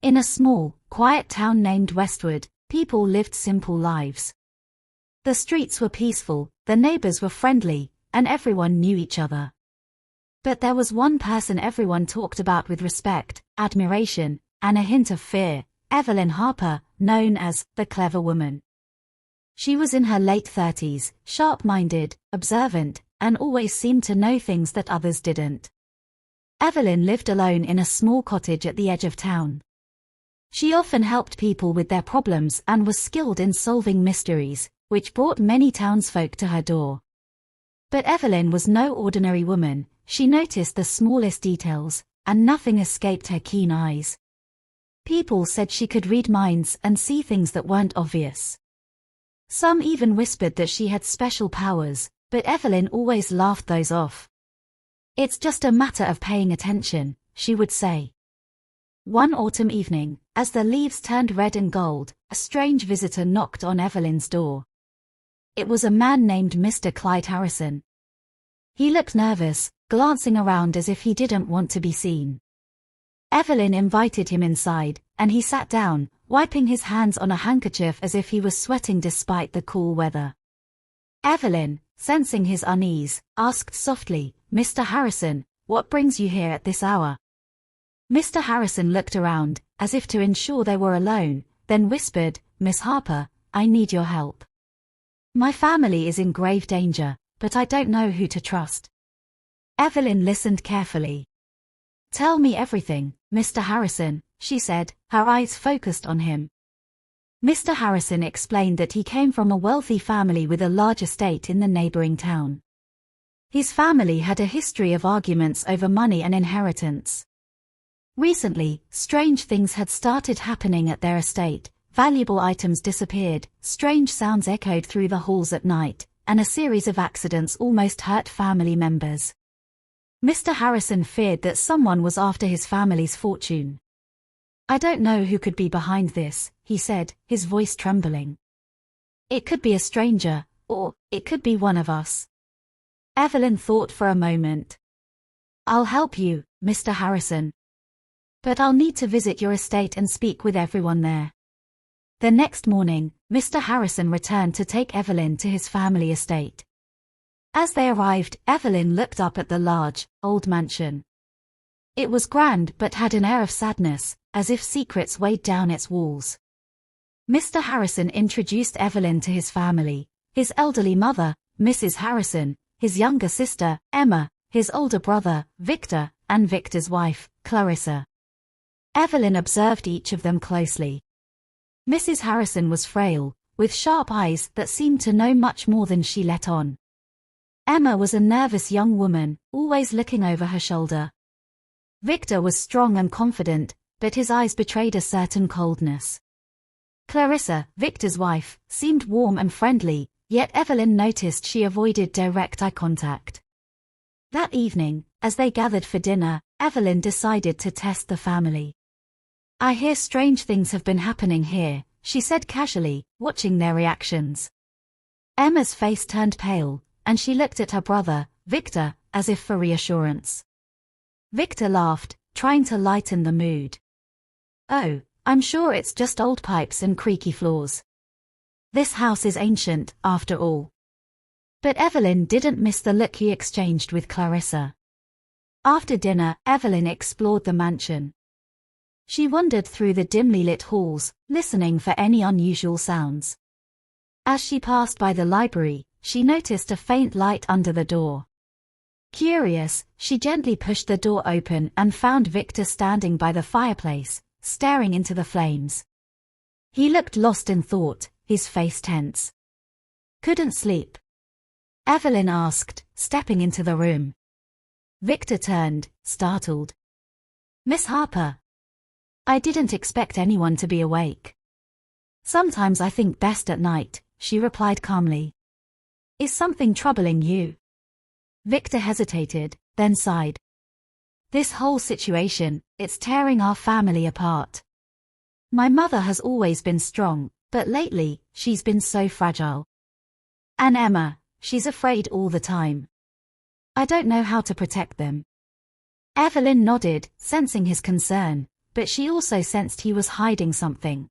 In a small, quiet town named Westwood, people lived simple lives. The streets were peaceful, the neighbors were friendly, and everyone knew each other. But there was one person everyone talked about with respect, admiration, and a hint of fear: Evelyn Harper, known as the Clever Woman. She was in her late 30s, sharp-minded, observant, and always seemed to know things that others didn't. Evelyn lived alone in a small cottage at the edge of town. She often helped people with their problems and was skilled in solving mysteries, which brought many townsfolk to her door. But Evelyn was no ordinary woman. She noticed the smallest details, and nothing escaped her keen eyes. People said she could read minds and see things that weren't obvious. Some even whispered that she had special powers, but Evelyn always laughed those off. "It's just a matter of paying attention," she would say. One autumn evening, as the leaves turned red and gold, a strange visitor knocked on Evelyn's door. It was a man named Mr. Clyde Harrison. He looked nervous, glancing around as if he didn't want to be seen. Evelyn invited him inside, and he sat down, wiping his hands on a handkerchief as if he was sweating despite the cool weather. Evelyn, sensing his unease, asked softly, "Mr. Harrison, what brings you here at this hour?" Mr. Harrison looked around, as if to ensure they were alone, then whispered, "Miss Harper, I need your help. My family is in grave danger, but I don't know who to trust." Evelyn listened carefully. "Tell me everything, Mr. Harrison," she said, her eyes focused on him. Mr. Harrison explained that he came from a wealthy family with a large estate in the neighboring town. His family had a history of arguments over money and inheritance. Recently, strange things had started happening at their estate. Valuable items disappeared, strange sounds echoed through the halls at night, and a series of accidents almost hurt family members. Mr. Harrison feared that someone was after his family's fortune. "I don't know who could be behind this," he said, his voice trembling. "It could be a stranger, or it could be one of us." Evelyn thought for a moment. "I'll help you, Mr. Harrison. But I'll need to visit your estate and speak with everyone there." The next morning, Mr. Harrison returned to take Evelyn to his family estate. As they arrived, Evelyn looked up at the large, old mansion. It was grand but had an air of sadness, as if secrets weighed down its walls. Mr. Harrison introduced Evelyn to his family: his elderly mother, Mrs. Harrison, his younger sister, Emma, his older brother, Victor, and Victor's wife, Clarissa. Evelyn observed each of them closely. Mrs. Harrison was frail, with sharp eyes that seemed to know much more than she let on. Emma was a nervous young woman, always looking over her shoulder. Victor was strong and confident, but his eyes betrayed a certain coldness. Clarissa, Victor's wife, seemed warm and friendly, yet Evelyn noticed she avoided direct eye contact. That evening, as they gathered for dinner, Evelyn decided to test the family. "I hear strange things have been happening here," she said casually, watching their reactions. Emma's face turned pale, and she looked at her brother, Victor, as if for reassurance. Victor laughed, trying to lighten the mood. "Oh, I'm sure it's just old pipes and creaky floors. This house is ancient, after all." But Evelyn didn't miss the look he exchanged with Clarissa. After dinner, Evelyn explored the mansion. She wandered through the dimly lit halls, listening for any unusual sounds. As she passed by the library, she noticed a faint light under the door. Curious, she gently pushed the door open and found Victor standing by the fireplace, staring into the flames. He looked lost in thought, his face tense. "Couldn't sleep?" Evelyn asked, stepping into the room. Victor turned, startled. "Miss Harper. I didn't expect anyone to be awake." "Sometimes I think best at night," she replied calmly. "Is something troubling you?" Victor hesitated, then sighed. "This whole situation, it's tearing our family apart. My mother has always been strong, but lately, she's been so fragile. And Emma, she's afraid all the time. I don't know how to protect them." Evelyn nodded, sensing his concern. but she also sensed he was hiding something.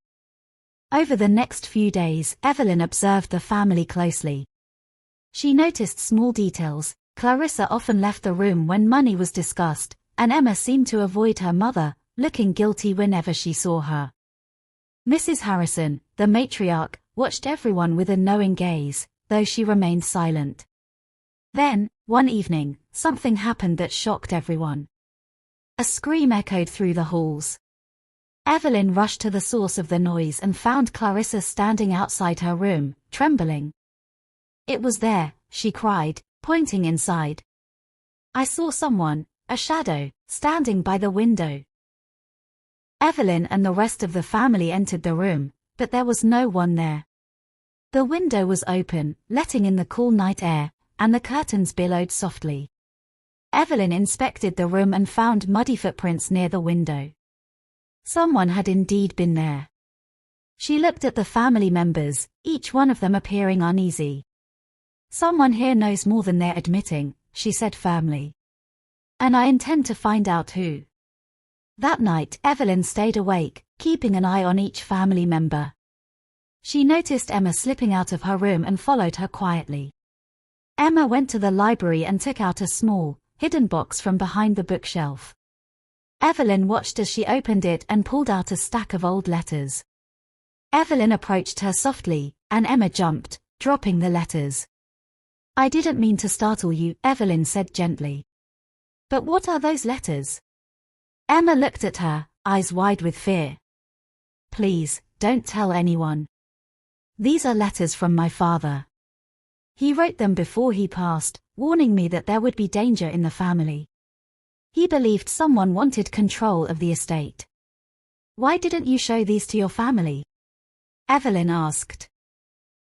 Over the next few days, Evelyn observed the family closely. She noticed small details. Clarissa often left the room when money was discussed, and Emma seemed to avoid her mother, looking guilty whenever she saw her. Mrs. Harrison, the matriarch, watched everyone with a knowing gaze, though she remained silent. Then, one evening, something happened that shocked everyone. A scream echoed through the halls. Evelyn rushed to the source of the noise and found Clarissa standing outside her room, trembling. "It was there," she cried, pointing inside. "I saw someone, a shadow, standing by the window." Evelyn and the rest of the family entered the room, but there was no one there. The window was open, letting in the cool night air, and the curtains billowed softly. Evelyn inspected the room and found muddy footprints near the window. Someone had indeed been there. She looked at the family members, each one of them appearing uneasy. "Someone here knows more than they're admitting," she said firmly. "And I intend to find out who." That night, Evelyn stayed awake, keeping an eye on each family member. She noticed Emma slipping out of her room and followed her quietly. Emma went to the library and took out a small, hidden box from behind the bookshelf. Evelyn watched as she opened it and pulled out a stack of old letters. Evelyn approached her softly, and Emma jumped, dropping the letters. "I didn't mean to startle you," Evelyn said gently. "But what are those letters?" Emma looked at her, eyes wide with fear. "Please, don't tell anyone. These are letters from my father. He wrote them before he passed, warning me that there would be danger in the family. He believed someone wanted control of the estate." "Why didn't you show these to your family?" Evelyn asked.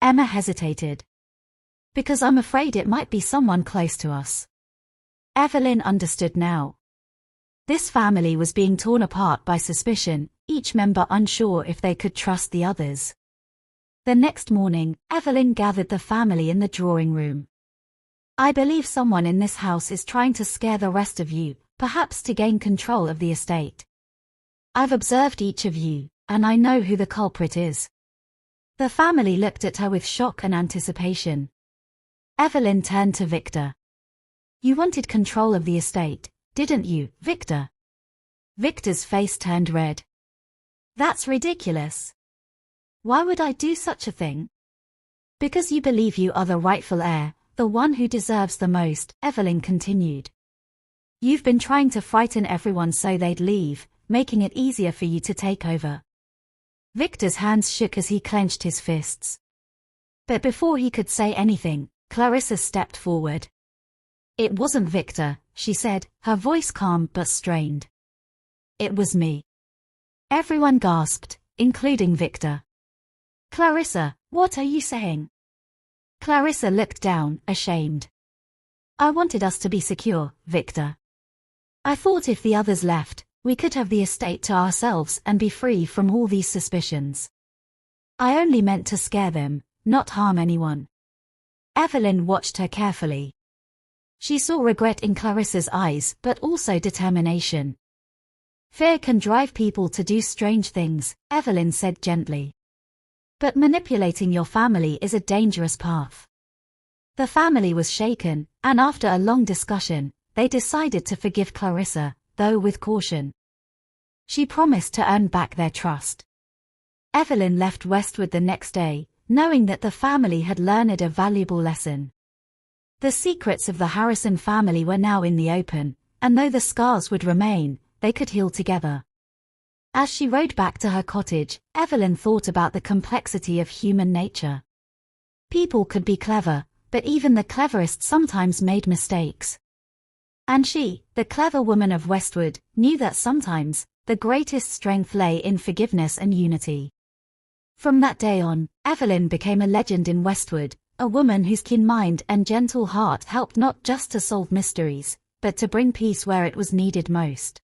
Emma hesitated. "Because I'm afraid it might be someone close to us." Evelyn understood now. This family was being torn apart by suspicion, each member unsure if they could trust the others. The next morning, Evelyn gathered the family in the drawing room. "I believe someone in this house is trying to scare the rest of you, perhaps to gain control of the estate. I've observed each of you, and I know who the culprit is." The family looked at her with shock and anticipation. Evelyn turned to Victor. "You wanted control of the estate, didn't you, Victor?" Victor's face turned red. "That's ridiculous. Why would I do such a thing?" "Because you believe you are the rightful heir, the one who deserves the most," Evelyn continued. "You've been trying to frighten everyone so they'd leave, making it easier for you to take over." Victor's hands shook as he clenched his fists. But before he could say anything, Clarissa stepped forward. "It wasn't Victor," she said, her voice calm but strained. "It was me." Everyone gasped, including Victor. "Clarissa, what are you saying?" Clarissa looked down, ashamed. "I wanted us to be secure, Victor. I thought if the others left, we could have the estate to ourselves and be free from all these suspicions. I only meant to scare them, not harm anyone." Evelyn watched her carefully. She saw regret in Clarissa's eyes but also determination. "Fear can drive people to do strange things," Evelyn said gently. "But manipulating your family is a dangerous path." The family was shaken, and after a long discussion, they decided to forgive Clarissa, though with caution. She promised to earn back their trust. Evelyn left Westwood the next day, knowing that the family had learned a valuable lesson. The secrets of the Harrison family were now in the open, and though the scars would remain, they could heal together. As she rode back to her cottage, Evelyn thought about the complexity of human nature. People could be clever, but even the cleverest sometimes made mistakes. And she, the clever woman of Westwood, knew that sometimes, the greatest strength lay in forgiveness and unity. From that day on, Evelyn became a legend in Westwood, a woman whose keen mind and gentle heart helped not just to solve mysteries, but to bring peace where it was needed most.